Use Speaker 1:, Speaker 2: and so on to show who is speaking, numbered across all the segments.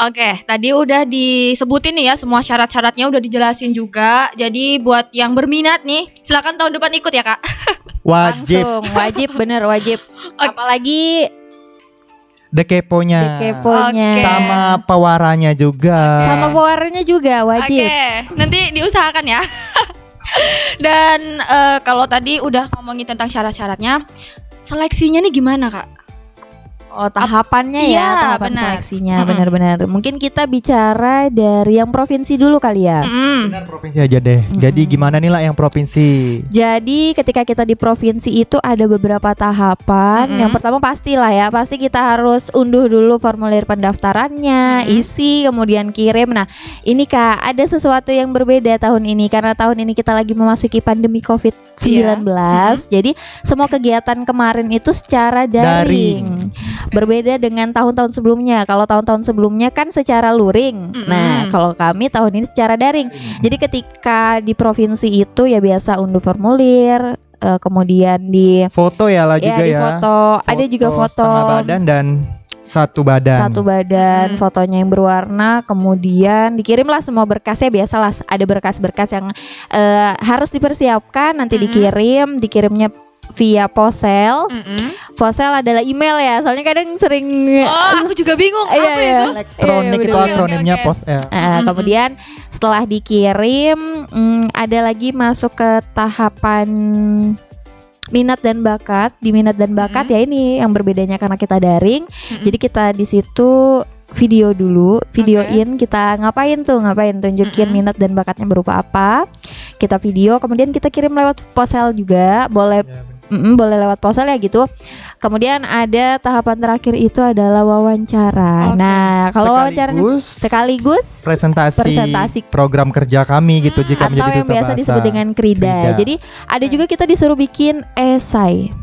Speaker 1: Oke, tadi udah disebutin nih ya, semua syarat-syaratnya udah dijelasin juga. Jadi buat yang berminat nih, silakan tahun depan ikut ya Kak.
Speaker 2: Wajib.
Speaker 3: Langsung, wajib, bener wajib. Apalagi
Speaker 2: Dekeponya.
Speaker 1: Oke.
Speaker 2: Sama pewaranya juga.
Speaker 3: sama pewarnanya juga wajib.
Speaker 1: Oke, nanti diusahakan ya. Dan kalau tadi udah ngomongin tentang syarat-syaratnya, seleksinya nih gimana Kak?
Speaker 3: Oh, tahapannya
Speaker 1: Iya,
Speaker 3: ya, tahapan
Speaker 1: benar.
Speaker 3: seleksinya benar-benar. Mungkin kita bicara dari yang provinsi dulu kali ya.
Speaker 2: Benar, provinsi aja deh. Jadi gimana nih lah yang provinsi?
Speaker 3: Jadi ketika kita di provinsi itu ada beberapa tahapan. Yang pertama pastilah ya, pasti kita harus unduh dulu formulir pendaftarannya, isi, kemudian kirim. Nah, ini Kak, ada sesuatu yang berbeda tahun ini karena tahun ini kita lagi memasuki pandemi COVID-19. Jadi semua kegiatan kemarin itu secara daring. Berbeda dengan tahun-tahun sebelumnya. Kalau tahun-tahun sebelumnya kan secara luring. Nah, kalau kami tahun ini secara daring. Jadi ketika di provinsi itu ya biasa unduh formulir, kemudian di
Speaker 2: Foto ya lah juga
Speaker 3: di
Speaker 2: ya.
Speaker 3: foto. Ada juga foto
Speaker 2: setengah badan dan satu badan.
Speaker 3: satu badan, fotonya yang berwarna, kemudian dikirimlah semua berkasnya. Biasalah ada berkas-berkas yang harus dipersiapkan, nanti dikirimnya via posel. Posel adalah email ya, soalnya kadang sering
Speaker 1: Aku juga bingung apa
Speaker 3: iya.
Speaker 1: itu.
Speaker 2: Elektronik
Speaker 3: Iya,
Speaker 2: itu
Speaker 3: bener-bener.
Speaker 2: akronimnya
Speaker 1: Oke.
Speaker 2: POSL.
Speaker 3: Kemudian setelah dikirim ada lagi masuk ke tahapan minat dan bakat. Di minat dan bakat ya ini yang berbedanya karena kita daring. Jadi kita di situ video dulu, videoin kita ngapain tunjukin minat dan bakatnya berupa apa. Kita video, kemudian kita kirim lewat posel juga, boleh boleh lewat posel ya gitu. Kemudian ada tahapan terakhir itu adalah wawancara. Nah, kalau wawancaranya sekaligus
Speaker 2: presentasi program kerja kami gitu jika
Speaker 3: atau
Speaker 2: menjadi
Speaker 3: yang
Speaker 2: duta
Speaker 3: biasa
Speaker 2: bahasa.
Speaker 3: disebut dengan krida. Jadi ada juga kita disuruh bikin esai.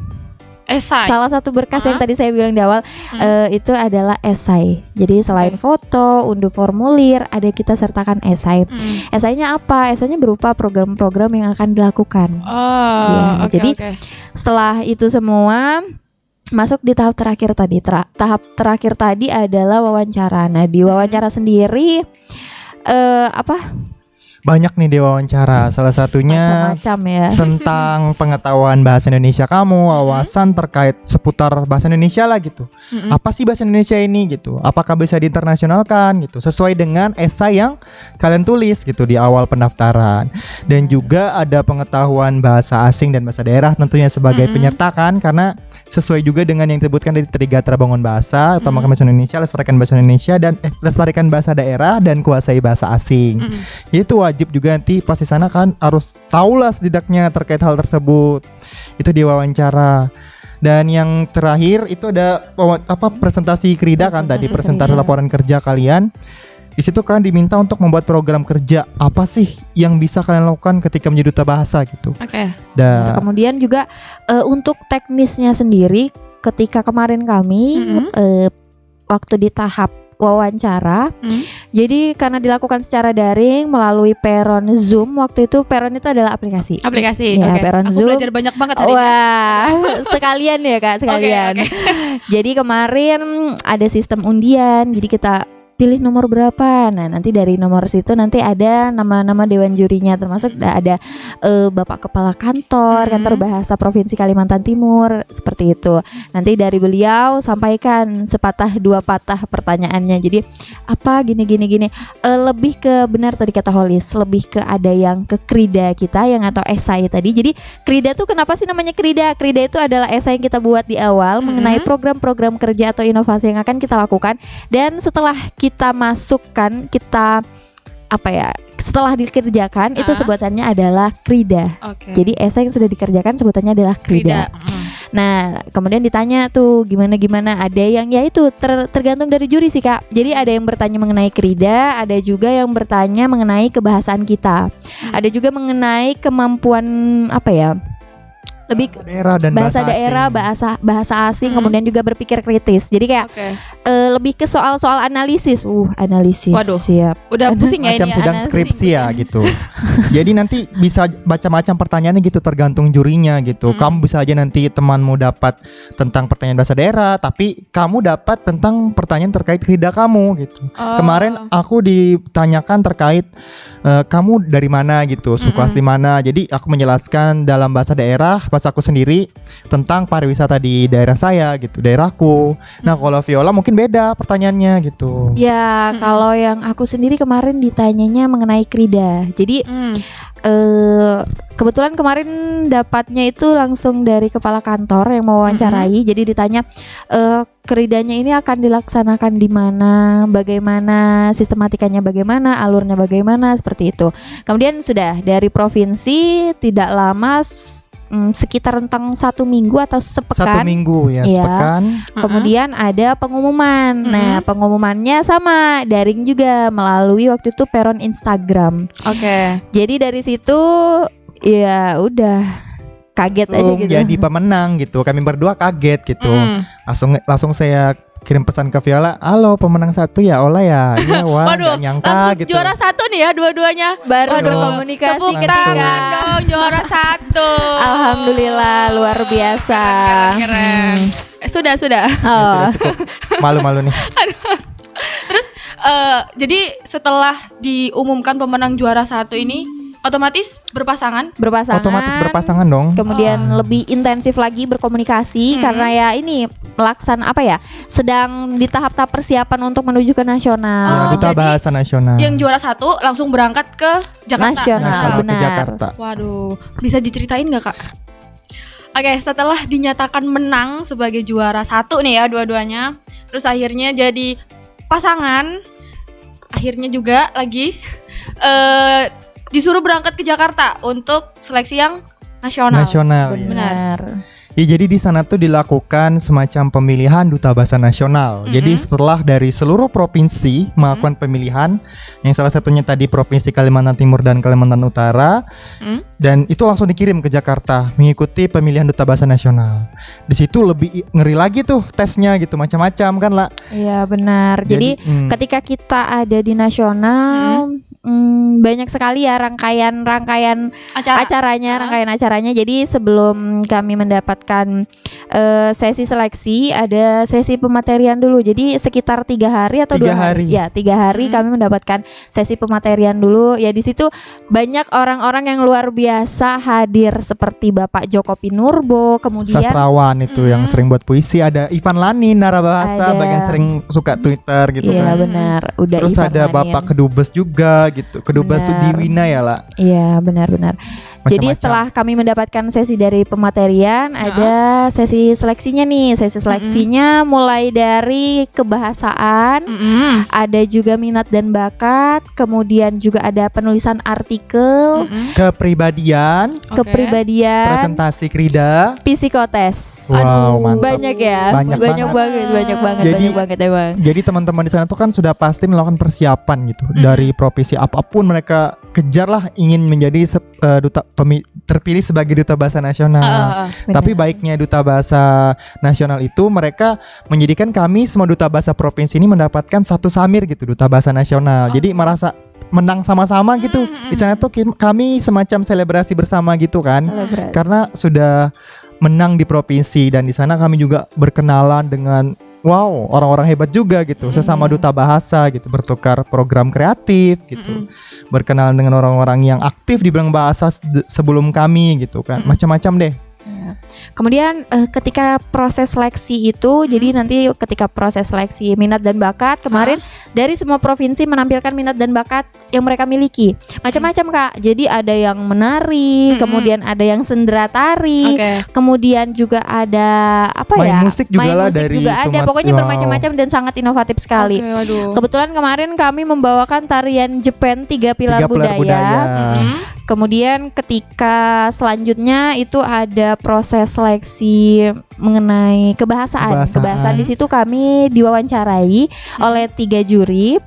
Speaker 1: Esai.
Speaker 3: Salah satu berkas yang tadi saya bilang di awal itu adalah esai. Jadi selain foto, unduh formulir, ada kita sertakan esai. Esainya apa? Esainya berupa program-program yang akan dilakukan. Jadi setelah itu semua masuk di tahap terakhir tadi. Tahap terakhir tadi adalah wawancara. Nah, di wawancara sendiri
Speaker 2: banyak nih di wawancara. Salah satunya
Speaker 3: macam-macam ya.
Speaker 2: tentang pengetahuan bahasa Indonesia kamu, wawasan terkait seputar bahasa Indonesia lah gitu. Apa sih bahasa Indonesia ini gitu? Apakah bisa diinternasionalkan gitu? Sesuai dengan esai yang kalian tulis gitu di awal pendaftaran. Dan juga ada pengetahuan bahasa asing dan bahasa daerah tentunya sebagai penyerta kan, karena sesuai juga dengan yang disebutkan dari Trigatra Bangun Bahasa, utamakan bahasa Indonesia, lestarikan bahasa Indonesia dan lestarikan bahasa daerah dan kuasai bahasa asing. Itu wajib juga nanti pas di sana kan harus tahulah setidaknya terkait hal tersebut. Itu di wawancara. Dan yang terakhir itu ada presentasi krida kan tadi, presentasi laporan kerja kalian. Di situ kan diminta untuk membuat program kerja apa sih yang bisa kalian lakukan ketika menjadi duta bahasa gitu.
Speaker 3: Nah, kemudian juga untuk teknisnya sendiri, ketika kemarin kami waktu di tahap wawancara, jadi karena dilakukan secara daring melalui Peron Zoom. Waktu itu Peron itu adalah aplikasi. Ya, Peron
Speaker 1: Aku
Speaker 3: Zoom.
Speaker 1: belajar banyak banget hari ini.
Speaker 3: Wah, sekalian ya Kak, sekalian. Jadi kemarin ada sistem undian. Jadi kita pilih nomor berapa. Nah, nanti dari nomor situ nanti ada nama-nama dewan jurinya, termasuk ada Bapak Kepala Kantor Bahasa Provinsi Kalimantan Timur, seperti itu. Nanti dari beliau sampaikan sepatah dua patah pertanyaannya. Jadi apa gini. Lebih ke benar tadi kata Holis, lebih ke ada yang ke krida kita yang atau esai tadi. Jadi krida tuh kenapa sih namanya krida? Krida itu adalah esai yang kita buat di awal mengenai program-program kerja atau inovasi yang akan kita lakukan. Dan setelah kita masukkan, setelah dikerjakan itu sebutannya adalah krida. Jadi esai yang sudah dikerjakan sebutannya adalah krida. Nah, kemudian ditanya tuh gimana, ada yang ya itu tergantung dari juri sih Kak. Jadi ada yang bertanya mengenai krida, ada juga yang bertanya mengenai kebahasaan kita. Ada juga mengenai kemampuan lebih
Speaker 2: bahasa daerah dan
Speaker 3: bahasa daerah, bahasa asing, kemudian juga berpikir kritis. Jadi kayak lebih ke soal-soal analisis. Analisis.
Speaker 1: Waduh.
Speaker 3: Siap.
Speaker 1: Udah pusing ya
Speaker 2: Macam
Speaker 1: ini ya.
Speaker 2: sidang
Speaker 3: analisis.
Speaker 2: skripsi ya gitu. Jadi nanti bisa macam-macam pertanyaannya gitu, tergantung jurinya gitu. Kamu bisa aja nanti temanmu dapat tentang pertanyaan bahasa daerah, tapi kamu dapat tentang pertanyaan terkait krida kamu gitu.
Speaker 1: Oh.
Speaker 2: Kemarin aku ditanyakan terkait kamu dari mana gitu, suku asli mana. Jadi aku menjelaskan dalam bahasa daerah, bahasa aku sendiri tentang pariwisata di daerah saya gitu, daerahku. Nah, kalau Viola mungkin beda pertanyaannya gitu.
Speaker 3: Ya, kalau yang aku sendiri kemarin ditanyanya mengenai krida. Jadi kebetulan kemarin dapatnya itu langsung dari kepala kantor yang mewawancarai. Jadi ditanya keridanya ini akan dilaksanakan di mana, bagaimana sistematikanya, bagaimana alurnya, bagaimana, seperti itu. Kemudian sudah dari provinsi tidak lama sekitar rentang 1 minggu atau sepekan.
Speaker 2: 1 minggu ya,
Speaker 3: Iya.
Speaker 2: sepekan.
Speaker 3: Kemudian ada pengumuman. Nah, pengumumannya sama daring juga melalui waktu itu peron Instagram.
Speaker 1: Oke.
Speaker 3: Jadi dari situ ya udah kaget aja gitu.
Speaker 2: Jadi pemenang gitu. Kami berdua kaget gitu.
Speaker 1: Mm.
Speaker 2: Langsung saya kirim pesan ke Viola, halo pemenang 1 ya Ola ya. Iya, wah,
Speaker 1: Waduh,
Speaker 2: gak nyangka
Speaker 1: langsung
Speaker 2: gitu.
Speaker 1: juara 1 nih ya dua-duanya.
Speaker 3: Baru
Speaker 1: Waduh,
Speaker 3: berkomunikasi
Speaker 1: tepuk
Speaker 3: ketika
Speaker 1: tangan dong, juara 1.
Speaker 3: Alhamdulillah luar biasa.
Speaker 1: Keren. Sudah.
Speaker 2: Ya,
Speaker 3: Oh.
Speaker 2: sudah cukup malu-malu nih.
Speaker 1: Jadi setelah diumumkan pemenang juara 1 ini otomatis berpasangan.
Speaker 3: Berpasangan.
Speaker 2: Otomatis berpasangan dong.
Speaker 3: Kemudian lebih intensif lagi berkomunikasi karena ya ini sedang di tahap-tahap persiapan untuk menuju ke
Speaker 2: Ya,
Speaker 3: nasional.
Speaker 2: Duta
Speaker 1: jadi
Speaker 2: Bahasa Nasional.
Speaker 1: Yang juara 1 langsung berangkat ke Jakarta.
Speaker 3: Nasional,
Speaker 2: ke
Speaker 3: benar.
Speaker 2: Jakarta.
Speaker 1: Waduh, bisa diceritain nggak Kak? Oke, setelah dinyatakan menang sebagai juara 1 nih ya dua-duanya, terus akhirnya jadi pasangan, akhirnya juga lagi disuruh berangkat ke Jakarta untuk seleksi yang nasional.
Speaker 2: Nasional. Ya.
Speaker 3: Benar.
Speaker 2: Ya, jadi di sana tuh dilakukan semacam pemilihan Duta Bahasa Nasional. Jadi setelah dari seluruh provinsi melakukan pemilihan, yang salah satunya tadi Provinsi Kalimantan Timur dan Kalimantan Utara, dan itu langsung dikirim ke Jakarta mengikuti pemilihan Duta Bahasa Nasional. Di situ lebih ngeri lagi tuh tesnya gitu, macam-macam kan lah.
Speaker 3: Iya benar. Jadi ketika kita ada di nasional banyak sekali ya rangkaian acaranya. Jadi sebelum kami mendapatkan sesi seleksi, ada sesi pematerian dulu. Jadi sekitar 3 hari atau 2 hari. Ya, 3 hari kami mendapatkan sesi pematerian dulu. Ya di situ banyak orang-orang yang luar biasa hadir seperti Bapak Joko Pinurbo, kemudian
Speaker 2: sastrawan itu yang sering buat puisi, ada Ivan Lanin narabahasa,
Speaker 3: Ada.
Speaker 2: bagian sering suka Twitter gitu
Speaker 3: iya
Speaker 2: kan.
Speaker 3: benar. Udah
Speaker 2: Terus
Speaker 3: Ivan
Speaker 2: ada
Speaker 3: Lanin.
Speaker 2: Bapak Kedubes juga gitu. Kedubes
Speaker 3: Benar.
Speaker 2: Sudiwina ya lah.
Speaker 3: Iya benar-benar. Jadi
Speaker 2: Macam-macam.
Speaker 3: setelah kami mendapatkan sesi dari pematerian, ada sesi seleksinya nih. Sesi seleksinya mulai dari kebahasaan, ada juga minat dan bakat, kemudian juga ada penulisan artikel,
Speaker 2: Kepribadian,
Speaker 3: kepribadian,
Speaker 2: presentasi krida.
Speaker 3: psikotes.
Speaker 2: Wow, mantap.
Speaker 3: Banyak ya,
Speaker 2: Banyak
Speaker 3: banyak banget emang.
Speaker 2: Jadi teman-teman di sana tuh kan sudah pasti melakukan persiapan gitu dari provinsi apapun mereka kejar lah, ingin menjadi terpilih sebagai Duta Bahasa Nasional. Tapi baiknya Duta Bahasa Nasional itu mereka menjadikan kami semua Duta Bahasa Provinsi ini mendapatkan satu samir gitu, Duta Bahasa Nasional. Jadi merasa menang sama-sama gitu. Di sana tuh kami semacam selebrasi bersama gitu kan.
Speaker 3: Selebrasi.
Speaker 2: Karena sudah menang di provinsi, dan di sana kami juga berkenalan dengan orang-orang hebat juga gitu, sesama duta bahasa gitu, bertukar program kreatif gitu, berkenalan dengan orang-orang yang aktif di bidang bahasa sebelum kami gitu kan, macam-macam deh.
Speaker 3: Kemudian ketika proses seleksi itu, jadi nanti ketika proses seleksi minat dan bakat kemarin dari semua provinsi menampilkan minat dan bakat yang mereka miliki, macam-macam Kak. Jadi ada yang menari, kemudian ada yang sendera tari, kemudian juga ada
Speaker 2: main musik juga lah dari
Speaker 3: juga ada, pokoknya bermacam-macam dan sangat inovatif sekali. Kebetulan kemarin kami membawakan tarian Jepen 3 pilar budaya. Kemudian ketika selanjutnya itu ada proses seleksi mengenai kebahasaan. Di situ kami diwawancarai oleh 3 juri.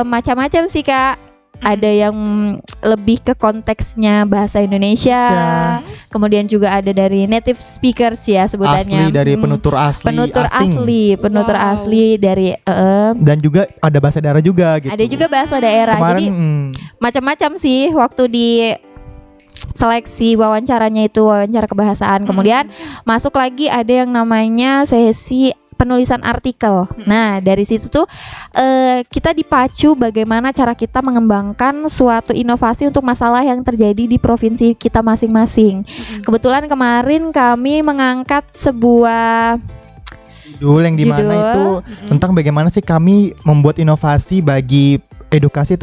Speaker 3: Macam-macam sih Kak. ada yang lebih ke konteksnya bahasa Indonesia. Kemudian juga ada dari native speakers ya sebutannya.
Speaker 2: Asli dari penutur asli.
Speaker 3: Penutur
Speaker 1: Wow.
Speaker 3: asli dari
Speaker 2: Dan juga ada bahasa daerah juga gitu.
Speaker 3: ada juga bahasa daerah.
Speaker 2: Kemarin
Speaker 3: Jadi macam-macam sih waktu di seleksi wawancaranya itu wawancara kebahasaan. Kemudian masuk lagi ada yang namanya sesi penulisan artikel. Nah, dari situ tuh kita dipacu bagaimana cara kita mengembangkan suatu inovasi untuk masalah yang terjadi di provinsi kita masing-masing. Kebetulan kemarin kami mengangkat sebuah
Speaker 2: judul yang dimana
Speaker 3: Judul.
Speaker 2: itu tentang bagaimana sih kami membuat inovasi bagi edukasi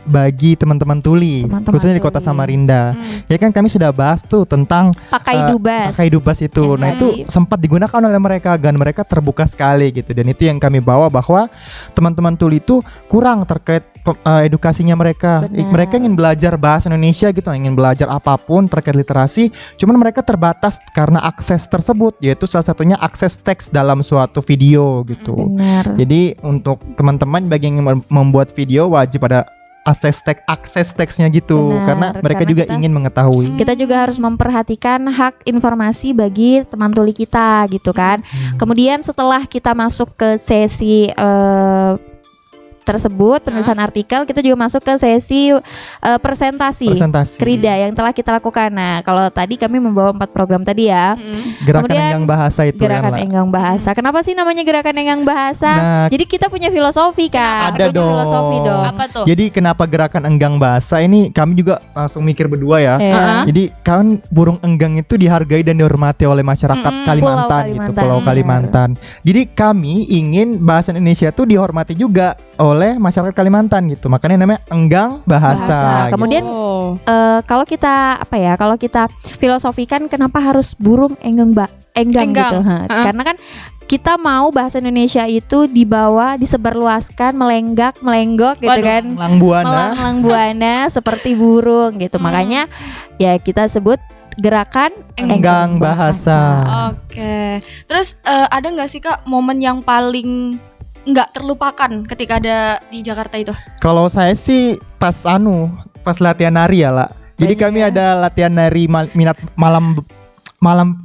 Speaker 2: bagi teman-teman tuli,
Speaker 3: Teman-teman
Speaker 2: khususnya di kota
Speaker 3: tuli.
Speaker 2: Samarinda. Jadi kan kami sudah bahas tuh tentang
Speaker 3: pakai dubas.
Speaker 2: pakai dubas itu.
Speaker 3: Yang
Speaker 2: Nah,
Speaker 3: tadi.
Speaker 2: itu sempat digunakan oleh mereka dan mereka terbuka sekali gitu. Dan itu yang kami bawa bahwa teman-teman tuli itu kurang terkait edukasinya mereka.
Speaker 3: Benar.
Speaker 2: Mereka ingin belajar bahasa Indonesia gitu, ingin belajar apapun terkait literasi, cuman mereka terbatas karena akses tersebut, yaitu salah satunya akses teks dalam suatu video gitu.
Speaker 3: Benar.
Speaker 2: Jadi untuk teman-teman bagi yang ingin membuat video wajib ada akses teksnya gitu.
Speaker 3: Benar,
Speaker 2: Karena mereka
Speaker 3: karena
Speaker 2: juga
Speaker 3: kita-
Speaker 2: ingin mengetahui.
Speaker 3: Kita juga harus memperhatikan hak informasi bagi teman tuli kita gitu kan. Kemudian setelah kita masuk ke sesi tersebut penulisan artikel, kita juga masuk ke sesi presentasi Krida yang telah kita lakukan. Nah, kalau tadi kami membawa 4 program tadi ya.
Speaker 2: Gerakan
Speaker 3: Kemudian
Speaker 2: enggang bahasa itu
Speaker 3: Gerakan
Speaker 2: kan, La.
Speaker 3: enggang bahasa. Kenapa sih namanya gerakan enggang bahasa?
Speaker 2: Nah,
Speaker 3: Jadi kita punya filosofi Kak.
Speaker 2: Ada
Speaker 3: Punya filosofi
Speaker 2: dong.
Speaker 3: dong.
Speaker 1: Apa tuh?
Speaker 2: Jadi kenapa gerakan enggang bahasa ini kami juga langsung mikir berdua ya.
Speaker 3: Ya.
Speaker 2: Jadi kan burung enggang itu dihargai dan dihormati oleh masyarakat Kalimantan
Speaker 3: Pulau
Speaker 2: gitu,
Speaker 3: Kalimantan.
Speaker 2: Pulau Kalimantan. Jadi kami ingin bahasa Indonesia itu dihormati juga oleh masyarakat Kalimantan gitu. Makanya namanya enggang bahasa. gitu.
Speaker 3: Kemudian
Speaker 1: Oh.
Speaker 3: kalau kita kalau kita filosofikan kenapa harus burung enggang
Speaker 1: Enggang.
Speaker 3: gitu. Karena kan kita mau bahasa Indonesia itu dibawa, disebarluaskan, melenggok gitu
Speaker 1: Waduh.
Speaker 3: kan.
Speaker 2: Lang Buana.
Speaker 3: Melanglang buana seperti burung gitu. Makanya ya kita sebut gerakan
Speaker 2: Enggang bahasa.
Speaker 1: Oke. Terus ada nggak sih Kak momen yang paling nggak terlupakan ketika ada di Jakarta itu?
Speaker 2: Kalau saya sih pas latihan nari ya, La. Jadi
Speaker 3: Banyak
Speaker 2: kami
Speaker 3: ya.
Speaker 2: ada latihan nari minat malam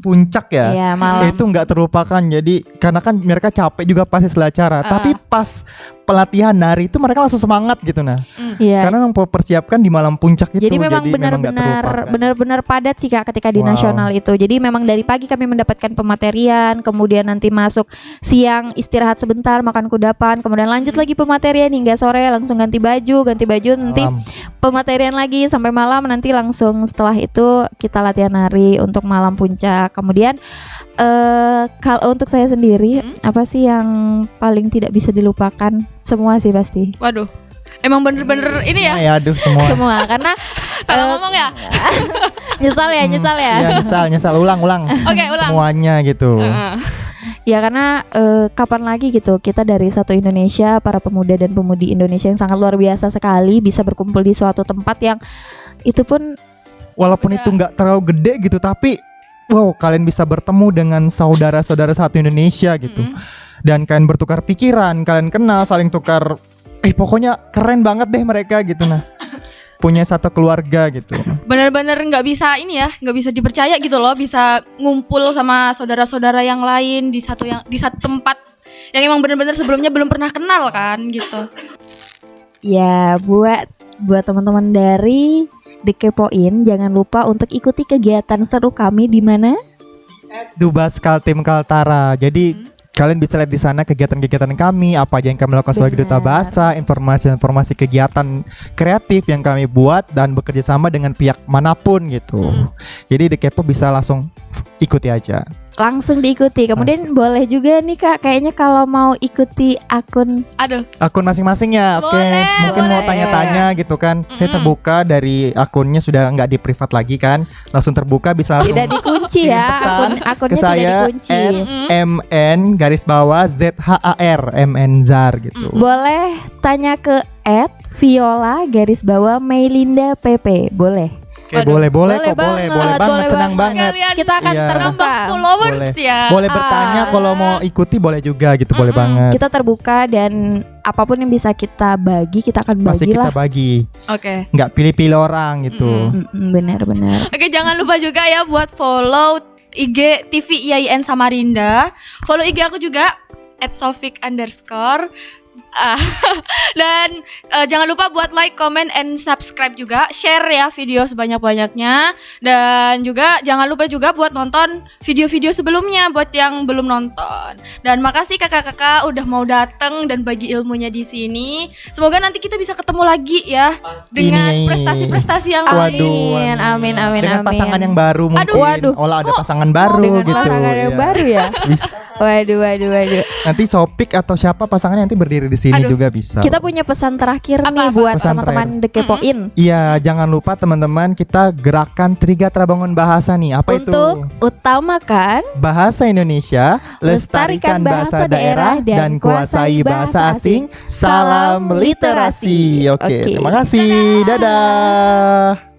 Speaker 2: puncak ya.
Speaker 3: Iya, malam.
Speaker 2: Itu nggak terlupakan. Jadi karena kan mereka capek juga pasti setelah acara. Tapi pas pelatihan nari itu mereka langsung semangat gitu nah.
Speaker 3: Iya.
Speaker 2: Karena mempersiapkan di malam puncak itu.
Speaker 3: Jadi memang
Speaker 2: nggak terlupakan.
Speaker 3: benar-benar padat sih Kak ketika di
Speaker 2: Wow.
Speaker 3: nasional itu. Jadi memang dari pagi kami mendapatkan pematerian, kemudian nanti masuk siang istirahat sebentar makan kudapan, kemudian lanjut lagi pematerian hingga sore langsung ganti baju nanti
Speaker 2: Malam.
Speaker 3: pematerian lagi sampai malam, nanti langsung setelah itu kita latihan nari untuk malam puncak. Kemudian kalau untuk saya sendiri apa sih yang paling tidak bisa dilupakan? Semua sih pasti.
Speaker 1: Waduh. Emang bener-bener ini ya?
Speaker 2: Ya, aduh semua.
Speaker 3: Semua karena
Speaker 1: Salah ngomong ya?
Speaker 3: nyesal ya.
Speaker 2: Ya, nyesal ulang.
Speaker 1: Oke, ulang.
Speaker 2: Semuanya gitu.
Speaker 3: Ya karena kapan lagi gitu kita dari satu Indonesia, para pemuda dan pemudi Indonesia yang sangat luar biasa sekali bisa berkumpul di suatu tempat yang itu pun
Speaker 2: Walaupun itu nggak terlalu gede gitu, tapi wow, kalian bisa bertemu dengan saudara-saudara satu Indonesia gitu. Dan kalian bertukar pikiran, kalian kenal, saling tukar. Pokoknya keren banget deh mereka gitu nah. Punya satu keluarga gitu.
Speaker 1: Bener-bener nggak bisa ini ya, nggak bisa dipercaya gitu loh, bisa ngumpul sama saudara-saudara yang lain di satu tempat yang emang bener-bener sebelumnya belum pernah kenal kan gitu.
Speaker 3: ya buat teman-teman dari The Kepoin, jangan lupa untuk ikuti kegiatan seru kami di mana?
Speaker 2: Dubas Kaltim Kaltara. Jadi kalian bisa lihat di sana kegiatan-kegiatan kami, apa aja yang kami lakukan sebagai duta
Speaker 3: Benar.
Speaker 2: bahasa, informasi-informasi kegiatan kreatif yang kami buat dan bekerja sama dengan pihak manapun gitu. Jadi The Kepo bisa langsung ikuti aja.
Speaker 3: Langsung diikuti. Kemudian boleh juga nih Kak, kayaknya kalau mau ikuti akun
Speaker 1: Aduh.
Speaker 2: Akun masing-masing ya, oke.
Speaker 1: Boleh,
Speaker 2: Mungkin mau
Speaker 1: boleh.
Speaker 2: tanya-tanya gitu kan. Saya terbuka dari akunnya sudah nggak di privat lagi kan, langsung terbuka bisa langsung
Speaker 3: tidak dikunci
Speaker 2: kirim
Speaker 3: ya,
Speaker 2: pesan
Speaker 3: akunnya
Speaker 2: ke saya
Speaker 3: tidak dikunci.
Speaker 2: @mn_zhar mnzar gitu.
Speaker 3: Boleh tanya ke @viola_Meilinda PP. Boleh.
Speaker 2: Oke, boleh
Speaker 3: Boleh
Speaker 2: kok, boleh
Speaker 3: banget,
Speaker 2: banget,
Speaker 3: boleh
Speaker 2: senang
Speaker 3: banget.
Speaker 2: banget.
Speaker 1: Kalian
Speaker 3: Kita akan
Speaker 2: Iya.
Speaker 3: terbuka.
Speaker 1: nambah followers
Speaker 2: Boleh.
Speaker 1: ya.
Speaker 2: Boleh bertanya kalau mau ikuti boleh juga gitu, boleh
Speaker 1: Mm-mm.
Speaker 2: banget.
Speaker 3: Kita terbuka dan apapun yang bisa kita bagi, kita akan
Speaker 2: Pasti
Speaker 3: bagi
Speaker 2: kita
Speaker 3: lah.
Speaker 2: bagi,
Speaker 1: Oke.
Speaker 2: nggak pilih-pilih orang gitu.
Speaker 1: Mm-mm.
Speaker 3: Benar-benar.
Speaker 1: Oke, jangan lupa juga ya buat follow IG TV IAIN Samarinda. Follow IG aku juga @sofik_. Dan jangan lupa buat like, comment, and subscribe juga. Share ya video sebanyak-banyaknya. Dan juga jangan lupa juga buat nonton video-video sebelumnya buat yang belum nonton. Dan makasih kakak-kakak udah mau datang dan bagi ilmunya di sini. Semoga nanti kita bisa ketemu lagi ya dengan
Speaker 2: Ini.
Speaker 1: prestasi-prestasi yang
Speaker 3: Amin, amin, amin,
Speaker 2: Dengan
Speaker 3: amin.
Speaker 2: pasangan yang baru mungkin.
Speaker 3: Waduh.
Speaker 2: Olah ada pasangan baru
Speaker 3: Dengan
Speaker 2: gitu.
Speaker 3: pasangan yang
Speaker 2: ya.
Speaker 3: baru ya.
Speaker 2: Bisa.
Speaker 3: Waduh.
Speaker 2: Nanti Sopik atau siapa pasangannya nanti berdiri di sini
Speaker 1: Aduh.
Speaker 2: juga bisa.
Speaker 3: Kita punya pesan terakhir nih
Speaker 1: Apa-apa?
Speaker 3: buat
Speaker 2: Pesan
Speaker 3: teman-teman Dekepoin.
Speaker 2: Iya, jangan lupa teman-teman kita gerakan Trigatra Bangun Bahasa nih. Apa
Speaker 3: Untuk
Speaker 2: itu?
Speaker 3: utamakan
Speaker 2: Bahasa Indonesia, lestarikan bahasa daerah dan kuasai bahasa asing. Salam literasi. Oke,
Speaker 3: Oke.
Speaker 2: terima kasih. Dadah.